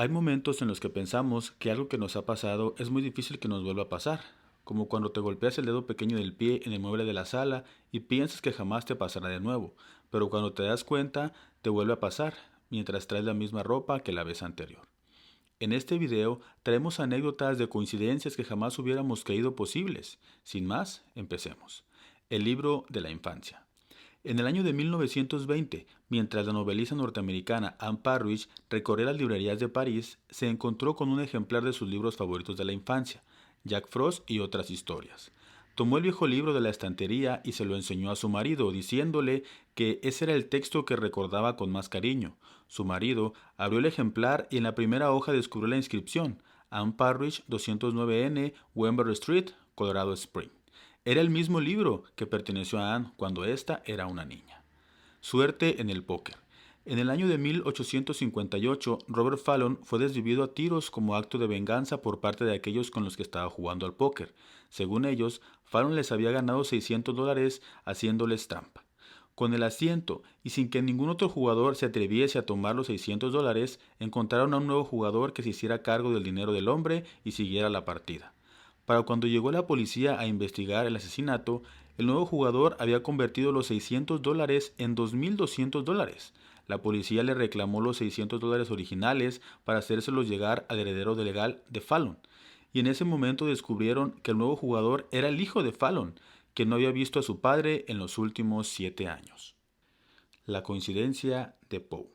Hay momentos en los que pensamos que algo que nos ha pasado es muy difícil que nos vuelva a pasar, como cuando te golpeas el dedo pequeño del pie en el mueble de la sala y piensas que jamás te pasará de nuevo, pero cuando te das cuenta te vuelve a pasar, mientras traes la misma ropa que la vez anterior. En este video traemos anécdotas de coincidencias que jamás hubiéramos creído posibles. Sin más, empecemos. El libro de la infancia. En el año de 1920, mientras la novelista norteamericana Anne Parrish recorría las librerías de París, se encontró con un ejemplar de sus libros favoritos de la infancia, Jack Frost y otras historias. Tomó el viejo libro de la estantería y se lo enseñó a su marido, diciéndole que ese era el texto que recordaba con más cariño. Su marido abrió el ejemplar y en la primera hoja descubrió la inscripción: Anne Parrish, 209N, Wember Street, Colorado Springs. Era el mismo libro que perteneció a Anne cuando ésta era una niña. Suerte en el póker. En el año de 1858, Robert Fallon fue desvivido a tiros como acto de venganza por parte de aquellos con los que estaba jugando al póker. Según ellos, Fallon les había ganado $600 haciéndoles trampa. Con el asiento y sin que ningún otro jugador se atreviese a tomar los $600, encontraron a un nuevo jugador que se hiciera cargo del dinero del hombre y siguiera la partida. Para cuando llegó la policía a investigar el asesinato, el nuevo jugador había convertido los $600 en $2,200. La policía le reclamó los $600 originales para hacérselos llegar al heredero legal de Fallon. Y en ese momento descubrieron que el nuevo jugador era el hijo de Fallon, que no había visto a su padre en los últimos 7 años. La coincidencia de Poe.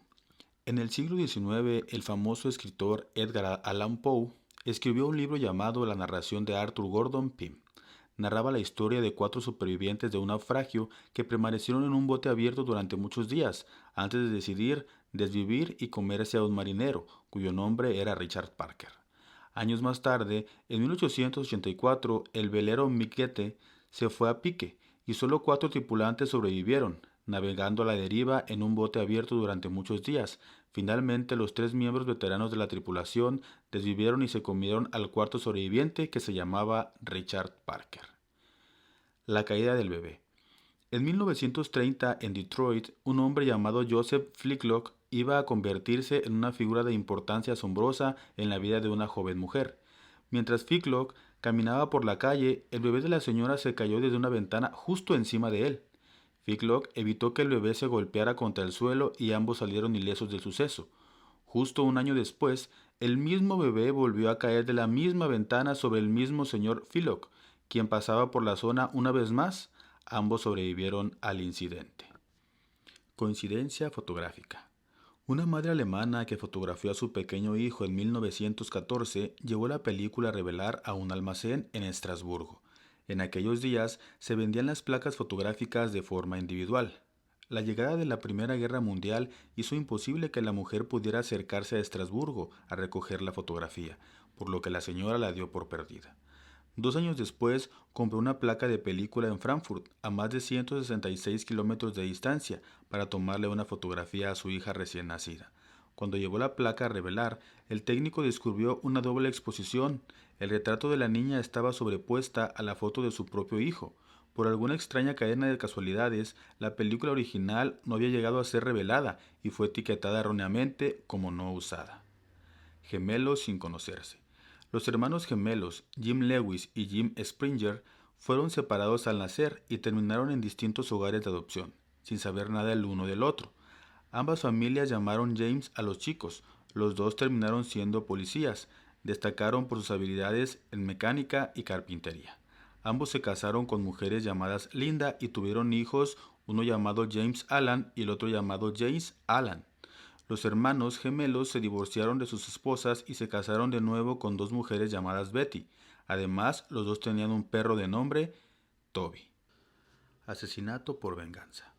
En el siglo XIX, el famoso escritor Edgar Allan Poe escribió un libro llamado La narración de Arthur Gordon Pym. Narraba la historia de 4 supervivientes de un naufragio que permanecieron en un bote abierto durante muchos días, antes de decidir desvivir y comerse a un marinero, cuyo nombre era Richard Parker. Años más tarde, en 1884, el velero Miquete se fue a pique y solo 4 tripulantes sobrevivieron, navegando a la deriva en un bote abierto durante muchos días. Finalmente, los 3 miembros veteranos de la tripulación desvivieron y se comieron al cuarto sobreviviente, que se llamaba Richard Parker. La caída del bebé. En 1930, en Detroit, un hombre llamado Joseph Flicklock iba a convertirse en una figura de importancia asombrosa en la vida de una joven mujer. Mientras Flicklock caminaba por la calle, el bebé de la señora se cayó desde una ventana justo encima de él. Flicklock evitó que el bebé se golpeara contra el suelo y ambos salieron ilesos del suceso. Justo un año después, el mismo bebé volvió a caer de la misma ventana sobre el mismo señor Flicklock, quien pasaba por la zona una vez más. Ambos sobrevivieron al incidente. Coincidencia fotográfica. Una madre alemana que fotografió a su pequeño hijo en 1914 llevó la película a revelar a un almacén en Estrasburgo. En aquellos días se vendían las placas fotográficas de forma individual. La llegada de la Primera Guerra Mundial hizo imposible que la mujer pudiera acercarse a Estrasburgo a recoger la fotografía, por lo que la señora la dio por perdida. 2 años después, compró una placa de película en Frankfurt, a más de 166 kilómetros de distancia, para tomarle una fotografía a su hija recién nacida. Cuando llevó la placa a revelar, el técnico descubrió una doble exposición. El retrato de la niña estaba sobrepuesta a la foto de su propio hijo. Por alguna extraña cadena de casualidades, la película original no había llegado a ser revelada y fue etiquetada erróneamente como no usada. Gemelos sin conocerse. Los hermanos gemelos Jim Lewis y Jim Springer fueron separados al nacer y terminaron en distintos hogares de adopción, sin saber nada el uno del otro. Ambas familias llamaron James a los chicos. Los dos terminaron siendo policías. Destacaron por sus habilidades en mecánica y carpintería. Ambos se casaron con mujeres llamadas Linda y tuvieron hijos, uno llamado James Alan y el otro llamado James Alan. Los hermanos gemelos se divorciaron de sus esposas y se casaron de nuevo con 2 mujeres llamadas Betty. Además, los dos tenían un perro de nombre Toby. Asesinato por venganza.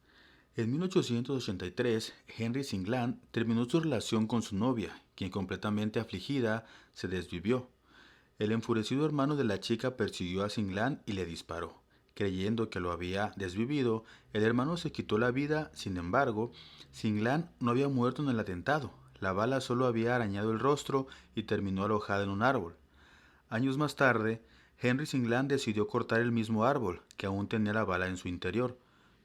En 1883, Henry Singland terminó su relación con su novia, quien, completamente afligida, se desvivió. El enfurecido hermano de la chica persiguió a Singland y le disparó. Creyendo que lo había desvivido, el hermano se quitó la vida. Sin embargo, Singland no había muerto en el atentado. La bala solo había arañado el rostro y terminó alojada en un árbol. Años más tarde, Henry Singland decidió cortar el mismo árbol, que aún tenía la bala en su interior.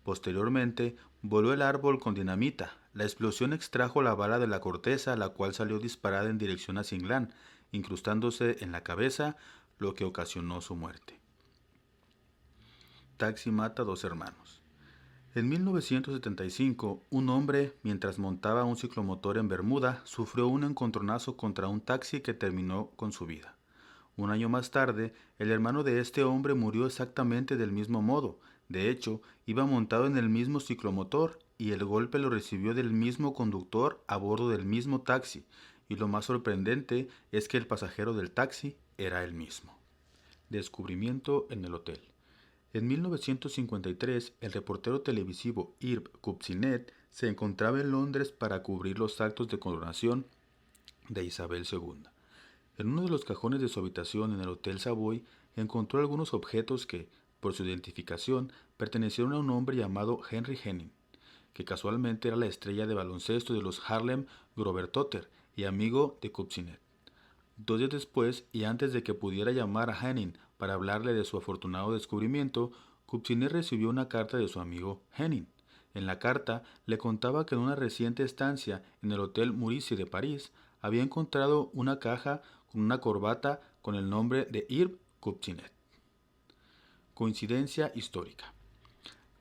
Posteriormente, Voló el árbol con dinamita. La explosión extrajo la bala de la corteza, la cual salió disparada en dirección a Singlán, incrustándose en la cabeza, lo que ocasionó su muerte. Taxi mata a dos hermanos. En 1975, un hombre, mientras montaba un ciclomotor en Bermuda, sufrió un encontronazo contra un taxi que terminó con su vida. Un año más tarde, el hermano de este hombre murió exactamente del mismo modo. De hecho, iba montado en el mismo ciclomotor y el golpe lo recibió del mismo conductor a bordo del mismo taxi. Y lo más sorprendente es que el pasajero del taxi era el mismo. Descubrimiento en el hotel. En 1953, el reportero televisivo Irv Kupcinet se encontraba en Londres para cubrir los actos de coronación de Isabel II. En uno de los cajones de su habitación en el Hotel Savoy encontró algunos objetos que, por su identificación, pertenecieron a un hombre llamado Henry Henning, que casualmente era la estrella de baloncesto de los Harlem Globetrotters y amigo de Kupcinet. 2 días después, y antes de que pudiera llamar a Henning para hablarle de su afortunado descubrimiento, Kupcinet recibió una carta de su amigo Henning. En la carta le contaba que en una reciente estancia en el Hotel Meurice de París había encontrado una caja con una corbata con el nombre de Irv Kupcinet. Coincidencia histórica.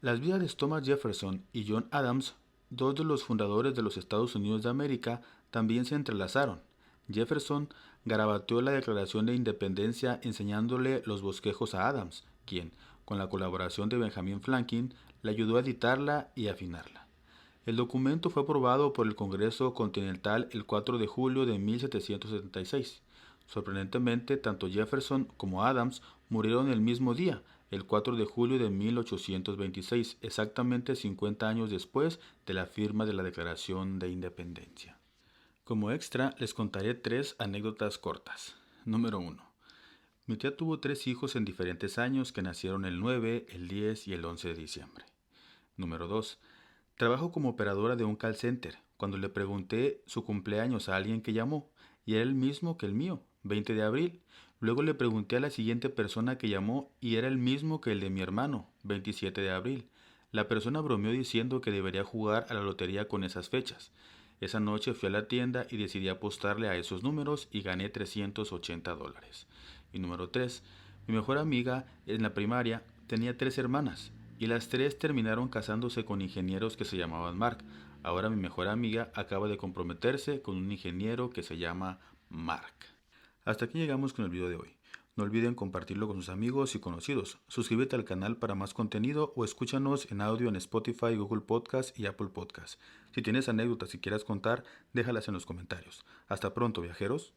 Las vidas de Thomas Jefferson y John Adams, dos de los fundadores de los Estados Unidos de América, también se entrelazaron. Jefferson garabateó la Declaración de Independencia enseñándole los bosquejos a Adams, quien, con la colaboración de Benjamin Franklin, le ayudó a editarla y afinarla. El documento fue aprobado por el Congreso Continental el 4 de julio de 1776. Sorprendentemente, tanto Jefferson como Adams murieron el mismo día, el 4 de julio de 1826, exactamente 50 años después de la firma de la Declaración de Independencia. Como extra, les contaré 3 anécdotas cortas. Número 1. Mi tía tuvo 3 hijos en diferentes años que nacieron el 9, el 10 y el 11 de diciembre. Número 2. Trabajo como operadora de un call center. Cuando le pregunté su cumpleaños a alguien que llamó, y era el mismo que el mío, 20 de abril. Luego le pregunté a la siguiente persona que llamó y era el mismo que el de mi hermano, 27 de abril. La persona bromeó diciendo que debería jugar a la lotería con esas fechas. Esa noche fui a la tienda y decidí apostarle a esos números y gané $380. Y número 3. Mi mejor amiga en la primaria tenía 3 hermanas y las 3 terminaron casándose con ingenieros que se llamaban Mark. Ahora mi mejor amiga acaba de comprometerse con un ingeniero que se llama Mark. Hasta aquí llegamos con el video de hoy. No olviden compartirlo con sus amigos y conocidos. Suscríbete al canal para más contenido o escúchanos en audio en Spotify, Google Podcast y Apple Podcast. Si tienes anécdotas y quieras contar, déjalas en los comentarios. Hasta pronto, viajeros.